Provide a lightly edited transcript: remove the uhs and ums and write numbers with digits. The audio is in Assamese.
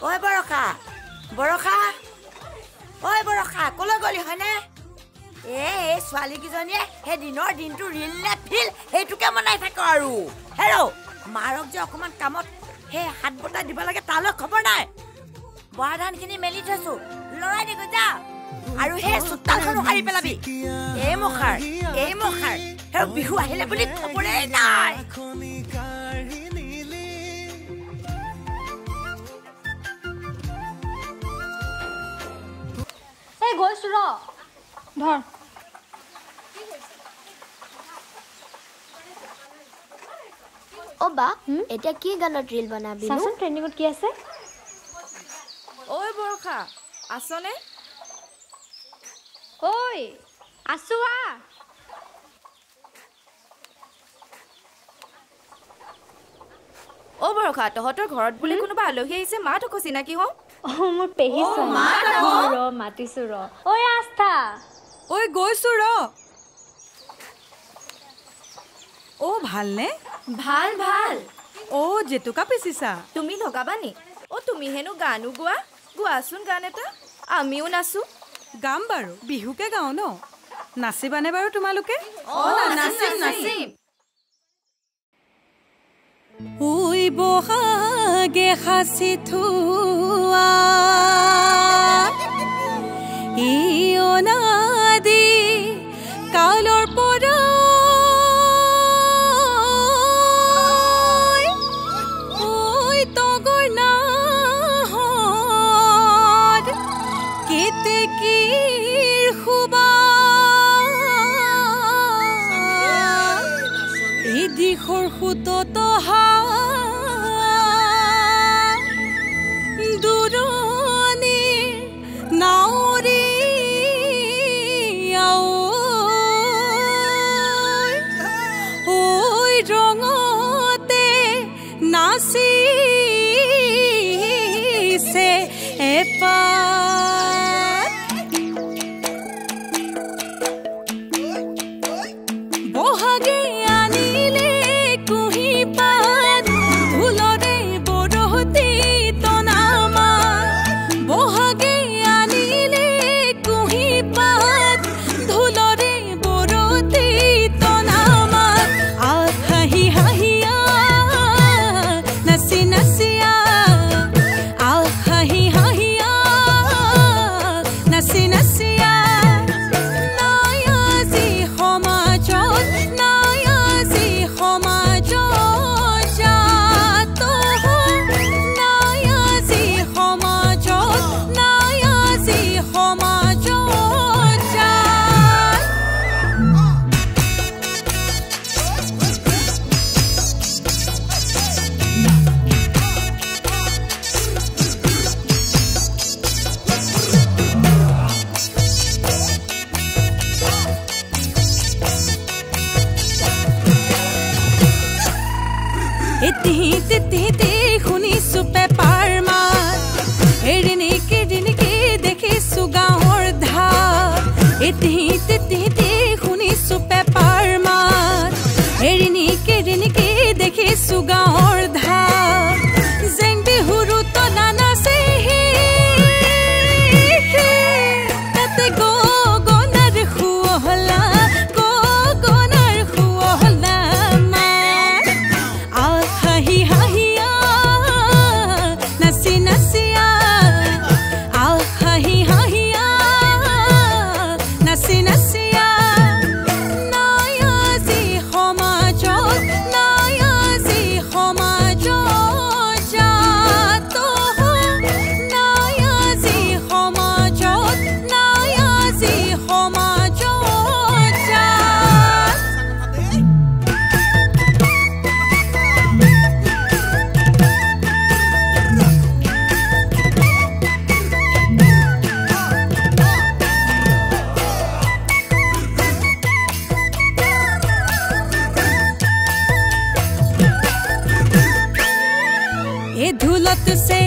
ওই বৰষা বৰষা ওই বৰষা কলৈ গলি হয়নে এই ছোৱালীকেইজনীয়ে সেই দিনৰ দিনটো ৰিল নে ফিল সেইটোকে মনাই থাকে আৰু হেৰৌ মাৰক যে অকণমান কামত সেই হাত বটা দিব লাগে তালৈ খবৰ নাই বৰা ধানখিনি মেলি থৈছো লৰাই দি গৈ যা আৰু সেই চোতালখনো সাৰি পেলাবি এই মখাৰ সেই বিহু আহিলে বুলি খবৰেই নাই এই গৈছো ৰ ধৰ ও বা এটা কি গানত ৰিল বনাবি সাসন ট্ৰেন্ডিংত কি আছে ওই বৰষা আসনে ওই আসু আ ও বৰষা তহঁতৰ ঘৰত বুলি কোনোবা আলহী আহিছে মাত আকৌ চিনাকি হওঁ ও মোৰ পেহী ৰ মাতিছো ৰ ওই আস্থা ওই গৈছো ৰ ও ভালনে ভাল ভাল ও জেতুকা পিছিছা তুমি লগাবানি ও তুমি হেনো গানো গোৱাচোন গান এটা আমিও নাচো গাম বাৰু বিহুকে গাওঁ ন নাচিবানে বাৰু তোমালোকে নাচিম ওই বহাগে সাচি থোৱা এই অনাদি কালৰ পৰা ওই তগৰ নাহত কেতেকীৰ খুবা এই দিশৰ সুতত শুনিছো পেপাৰ মাত এৰিনিকি দেখিছো গাঁৱৰ ধাত এতিহি শুনিছো পেপাৰ মাত এৰিনিকি দেখিছো গাঁৱৰ ধাত জেং বিহুৰো তো নানাছে তাতে গগনাৰ শুৱলা ধুলত সে